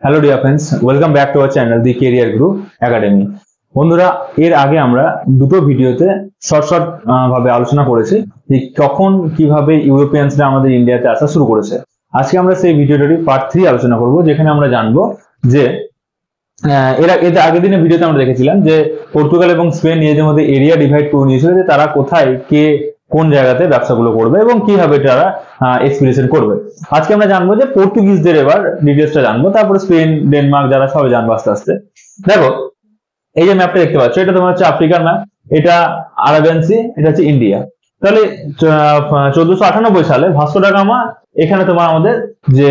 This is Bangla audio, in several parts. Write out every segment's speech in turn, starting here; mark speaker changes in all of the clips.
Speaker 1: Hello dear friends, welcome back to our channel the career grew academy. বন্ধুরা, এর আগে আমরা দুটো ভিডিওতে শর্ট শর্ট ভাবে আলোচনা করেছি যে কখন কিভাবে ইউরোপিয়ানসরা আমাদের ইন্ডিয়াতে আসা শুরু করেছে। আজকে আমরা সেই ভিডিওটারই পার্ট 3 আলোচনা করব, যেখানে আমরা জানবো যে এর আগের দিনের ভিডিওতে আমরা দেখেছিলাম যে পর্তুগাল এবং স্পেন নিজেদের মধ্যে এরিয়া ডিভাইড করে নিয়েছিল যে তারা কোথায় কে কোন জায়গাতে ব্যবসাগুলো করবে এবং কিভাবে তারা এক্সপ্লোরেশন করবে। আজকে আমরা জানবো যে পর্তুগিজদের এবার ডিটেলসটা জানবো, তারপরে স্পেন, ডেনমার্ক যারা সবাই জানবো আস্তে আস্তে। দেখো, এই যে ম্যাপটা দেখতে পাচ্ছ, এটা তোমার হচ্ছে আফ্রিকার ম্যাপ, এটা আরাবিয়ান সি, এটা হচ্ছে ইন্ডিয়া। তাহলে 1498 সালে ভাস্কো দা গামা এখানে তোমার আমাদের যে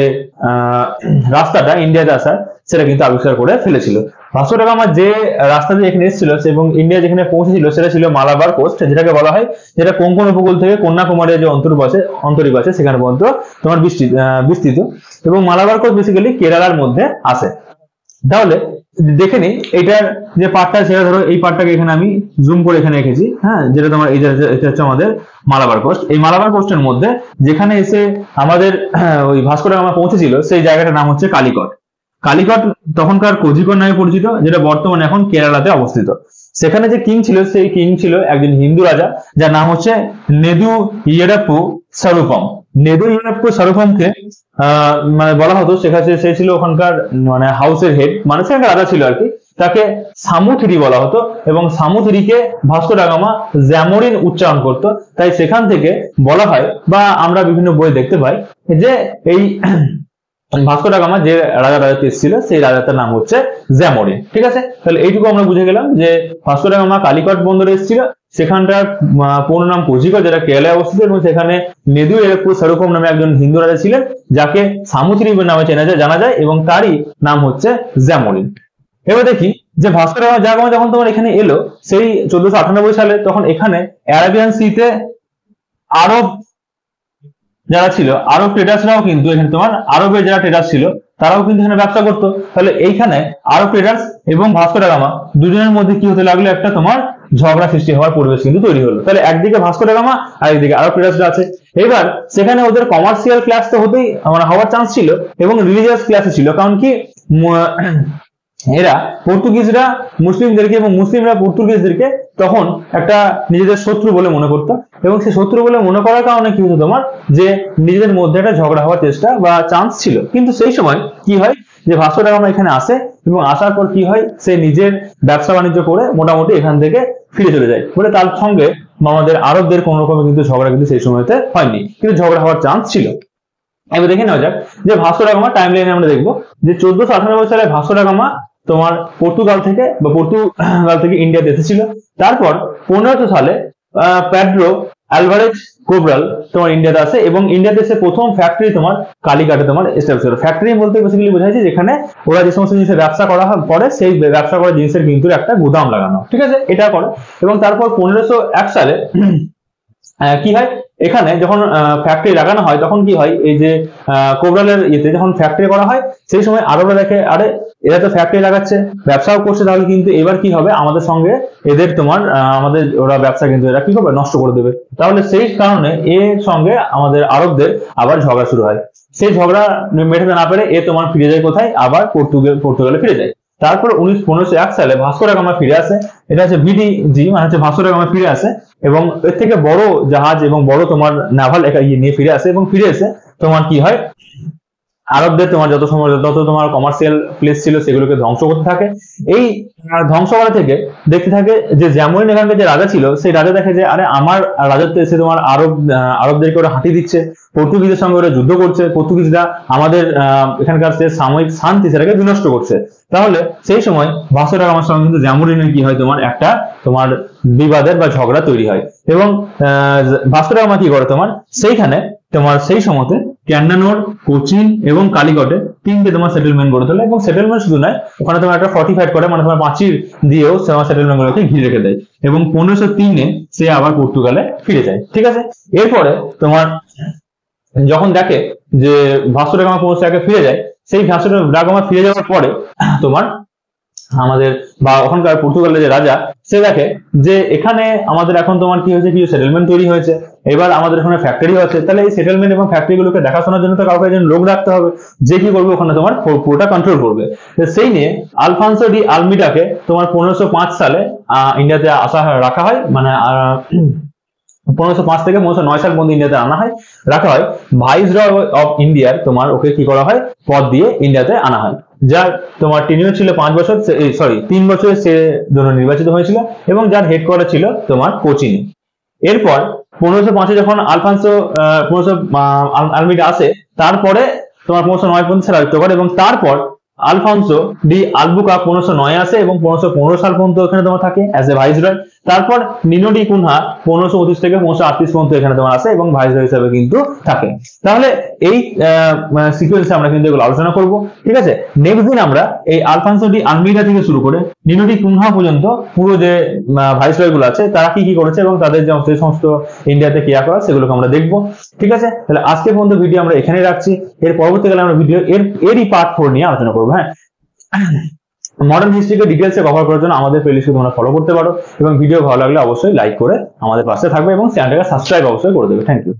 Speaker 1: রাস্তাটা ইন্ডিয়াতে আসার সেটা কিন্তু আবিষ্কার করে ফেলেছিল। ভাস্কো দা গামা যে রাস্তা দিয়ে এখানে এসেছিল এবং ইন্ডিয়া যেখানে পৌঁছেছিল সেটা ছিল মালাবার কোস্ট, যেটাকে বলা হয়, যেটা কোঙ্কণ উপকূল থেকে কন্যাকুমারী যে অন্তরীপ আছে সেখানে পর্যন্ত তোমার বিস্তৃত, এবং মালাবার কোস্ট বেসিক্যালি কেরালার মধ্যে আসে। তাহলে দেখে নিই এটার যে পার্টটা, সেটা ধরো এই পার্টটাকে এখানে আমি জুম করে এখানে রেখেছি, হ্যাঁ, যেটা তোমার এই এটা হচ্ছে আমাদের মালাবার কোস্ট। এই মালাবার কোস্টের মধ্যে যেখানে এসে আমাদের ওই ভাস্কো দা গামা পৌঁছেছিল সেই জায়গাটার নাম হচ্ছে কালিকট। কালিকট তখনকার কোঝিকোড নামে পরিচিত, যেটা বর্তমানে এখন কেরালাতে অবস্থিত। সেখানে যে কিং ছিল, সেই কিং ছিল একজন হিন্দু রাজা, যার নাম হচ্ছে নেদু ইয়েরাপ্পু স্বরূপম। নেদু ইয়েরাপ্পু স্বরূপমকে মানে বলা হতো, সেখানে সে ছিল ওখানকার মানে হাউসের হেড, মানে সেখানকার রাজা ছিল আর কি। তাকে সামুথিরি বলা হতো, এবং সামুথিরিকে ভাস্কো দা গামা জ্যামোরিন উচ্চারণ করতো। তাই সেখান থেকে বলা হয়, বা আমরা বিভিন্ন বই দেখতে পাই, যে এই ভাস্কো দা গামা যে রাজত্বে এসেছিল সেই রাজাটার নাম হচ্ছে জ্যামোরিন। ঠিক আছে, তাহলে এইটুকু আমরা বুঝে গেলাম যে ভাস্কো দা গামা কালিকট বন্দরে এসেছিল। সেখানটার পুরো নাম কোঝিকোড, যেটা কেরালায় অবস্থিত, এবং সেখানে নেদু ইয়েরাপ্পু স্বরূপম নামে একজন হিন্দু রাজা ছিলেন, যাকে সামুথিরি নামে জানা যায়, এবং তারই নাম হচ্ছে জ্যামোরিন। এবার দেখি যে ভাস্কো দা গামা যখন তোমার এখানে এলো সেই 1498 সালে, তখন এখানে অ্যারাবিয়ান সিতে আরব যারা ছিল, আরব ট্রেডার্সরাও কিন্তু এখানে তোমার আরবের যারা ট্রেডার্স ছিল তারাও কিন্তু এখানে ব্যবসা করতো। তাহলে এইখানে আরব ট্রেডার্স এবং ভাস্কো দা গামা দুজনের মধ্যে কি হতে লাগলো, একটা তোমার ঝগড়া সৃষ্টি হওয়ার পরিবেশ কিন্তু তৈরি হলো। তাহলে একদিকে ভাস্কো দা গামা আর একদিকে আরব ট্রেডার্সরা আছে। এবার সেখানে ওদের কমার্শিয়াল ক্লাস তো হতেই মানে হওয়ার চান্স ছিল, এবং রিলিজিয়াস ক্লাসও ছিল। কারণ কি, এরা পর্তুগিজরা মুসলিমদেরকে এবং মুসলিমরা পর্তুগিজদেরকে তখন একটা নিজেদের শত্রু বলে মনে করতো, এবং সেই শত্রু বলে মনে করার কারণে কি হতো তোমার, যে নিজেদের মধ্যে একটা ঝগড়া হওয়ার চেষ্টা বা চান্স ছিল। কিন্তু সেই সময় কি হয়, যে ভাস্কো দা গামা এখানে আসে, এবং আসার পর কি হয়, সে নিজের ব্যবসা বাণিজ্য করে মোটামুটি এখান থেকে ফিরে চলে যায়, বলে তার সঙ্গে আমাদের আরবদের কোনো রকমের কিন্তু ঝগড়া কিন্তু সেই সময়তে হয়নি, কিন্তু ঝগড়া হওয়ার চান্স ছিল। এবার দেখে নেওয়া যাক যে ভাস্কো দা গামা টাইম লাইনে আমরা দেখবো যে 1498 সালে ভাস্কো দা গামা তোমার পর্তুগাল থেকে ইন্ডিয়াতে এসেছিল। তারপর 1500 সালে পেড্রো আলভারেজ কোব্রাল তোমার ইন্ডিয়াতে আসে, এবং ইন্ডিয়াতে এসে প্রথম ফ্যাক্টরি তোমার কালিকাটে তোমার এস্টাবলিশ হলো। ফ্যাক্টরি বলতে বেসিক্যালি বোঝাচ্ছে যেখানে ওরা যে সমস্ত জিনিসের ব্যবসা করা পরে সেই ব্যবসা করা জিনিসের কিন্তু একটা গুদাম লাগানো, ঠিক আছে, এটা করে। এবং তারপর 1501 সালে কি হয়, এখানে যখন ফ্যাক্টরি লাগানো হয় তখন কি হয়, এই যে কোবরালের ইয়েতে যখন ফ্যাক্টরি করা হয় সেই সময় আরবরা দেখে, আরে এরা তো ফ্যাক্টরি লাগাচ্ছে, ব্যবসাও করছে, তাহলে কিন্তু এবার কি হবে, আমাদের সঙ্গে এদের তোমার আমাদের ওরা ব্যবসা কিন্তু এরা কি করবে, নষ্ট করে দেবে। তাহলে সেই কারণে এর সঙ্গে আমাদের আরবদের আবার ঝগড়া শুরু হয়। সেই ঝগড়া মেটাতে না পেরে এ তোমার ফিরে যায় কোথায়, আবার পর্তুগালে ফিরে যায়। তারপর 1501 সালে ভাস্কো দা গামা ফিরে আসে, এটা হচ্ছে ভিডিজি, মানে হচ্ছে ভাস্কো দা গামা ফিরে আসে, এবং এর থেকে বড় জাহাজ এবং বড় তোমার নাভাল নিয়ে ফিরে আসে, এবং ফিরে এসে তোমার কি হয়, আরবদের তোমার যত তোমার কমার্শিয়াল প্লেস ছিল সেগুলোকে ধ্বংস করতে থাকে। এই ধ্বংস করা থেকে দেখতে থাকে যে জ্যামোরিন এখানকার যে রাজা ছিল, সেই রাজা দেখে যে আরে আমার রাজত্বে এসে তোমার আরবদেরকে ওরা হাঁটি দিচ্ছে, পর্তুগিজের সঙ্গে ওরা যুদ্ধ করছে, পর্তুগিজরা আমাদের এখানকার যে সাময়িক শান্তি সেটাকে বিনষ্ট করছে। তাহলে সেই সময় ভাস্কো দা গামার সঙ্গে কিন্তু জ্যামোরিনের কি হয়, তোমার একটা তোমার বিবাদের বা ঝগড়া তৈরি হয়, এবং ভাস্কো দা গামা কি করে, তোমার সেইখানে তোমার সেই সময়তে ক্যান্ডানোর, কোচিন এবং কালিকটে তিনটে তোমার সেটেলমেন্ট গড়ে তোলে, এবং সেটেলমেন্ট শুধু নয়, ওখানে তোমার একটা ফর্টিফাইড করে, মানে তোমার প্রাচীর দিয়েও তোমার সেটেলমেন্ট গুলোকে ঘিরে রেখে দেয়, এবং 1503-এ সে আবার পর্তুগালে ফিরে যায়। ঠিক আছে, এরপরে তোমার যখন দেখে যে ভাস্কো দা গামা ফিরে যায়, সেই ভাস্কো দা গামা ফিরে যাওয়ার পরে তোমার আমাদের বা ওখানকার পর্তুগালের যে রাজা, সে দেখে যে এখানে আমাদের এখন তোমার কি হয়েছে, কিছু সেটেলমেন্ট তৈরি হয়েছে, এবার আমাদের ওখানে ফ্যাক্টরি আছে, তাহলে এই সেটেলমেন্ট এবং ফ্যাক্টরি গুলোকে দেখাশোনার জন্য তো কাউকে একজন লোক রাখতে হবে, যে কি করবে ওখানে তোমার পুরোটা কন্ট্রোল করবে। তো সেই নিয়ে আলফান্সো ডি আলমিডাকে তোমার 1505 সালে ইন্ডিয়াতে রাখা হয়, মানে 1505 থেকে 1509 সাল পর্যন্ত ইন্ডিয়াতে রাখা হয়। ভাইসরয় অফ ইন্ডিয়ার তোমার ওকে কি করা হয়, পদ দিয়ে ইন্ডিয়াতে আনা হয়, যার তোমার টেনিউর ছিল 5 বছর, 3 বছরের সে জন্য নির্বাচিত হয়েছিল, এবং যার হেডকোয়ার্টার ছিল তোমার কোচিনে। এরপর 1505 যখন আলফান্সো 1500 আলমিডা আসে, তারপরে তোমার 1509 পর্যন্ত সে রাজত্ব করে, এবং তারপর আলফান্সো ডি আলবুকা 1509 আসে এবং 1515 সাল পর্যন্ত এখানে তোমার থাকে অ্যাজ এ ভাইসরয়। তারপর নিনো ডি কুনহা 1529 থেকে 1538 পর্যন্ত এখানে তোমার আসে এবং ভাইসরয় হিসেবে কিন্তু থাকে। তাহলে এই সিকোয়েন্সে আমরা কিন্তু এগুলো আলোচনা করব, ঠিক আছে। নেক্সট দিন আমরা এই আলফান্সো ডি আলমিডা থেকে শুরু করে নিনো ডি কুনহা পর্যন্ত পুরো যে ভাইসরয় গুলো আছে তারা কি কি করেছে এবং তাদের যে সমস্ত ইন্ডিয়াতে ক্রিয়া করা সেগুলোকে আমরা দেখবো, ঠিক আছে। তাহলে আজকে পর্যন্ত ভিডিও আমরা এখানে রাখছি, এর পরবর্তীকালে আমরা ভিডিও এরই পার্ট 4 নিয়ে আলোচনা করবো। হ্যাঁ, মডার্ন হিস্ট্রিকে ডিটেলসে কভার করার জন্য আমাদের প্লেলিস্টকে তোমরা ফলো করতে পারো, এবং ভিডিও ভালো লাগলে অবশ্যই লাইক করে আমাদের পাশে থাকবে এবং চ্যানেলটাকে সাবস্ক্রাইব অবশ্যই করে দেবে। Thank you.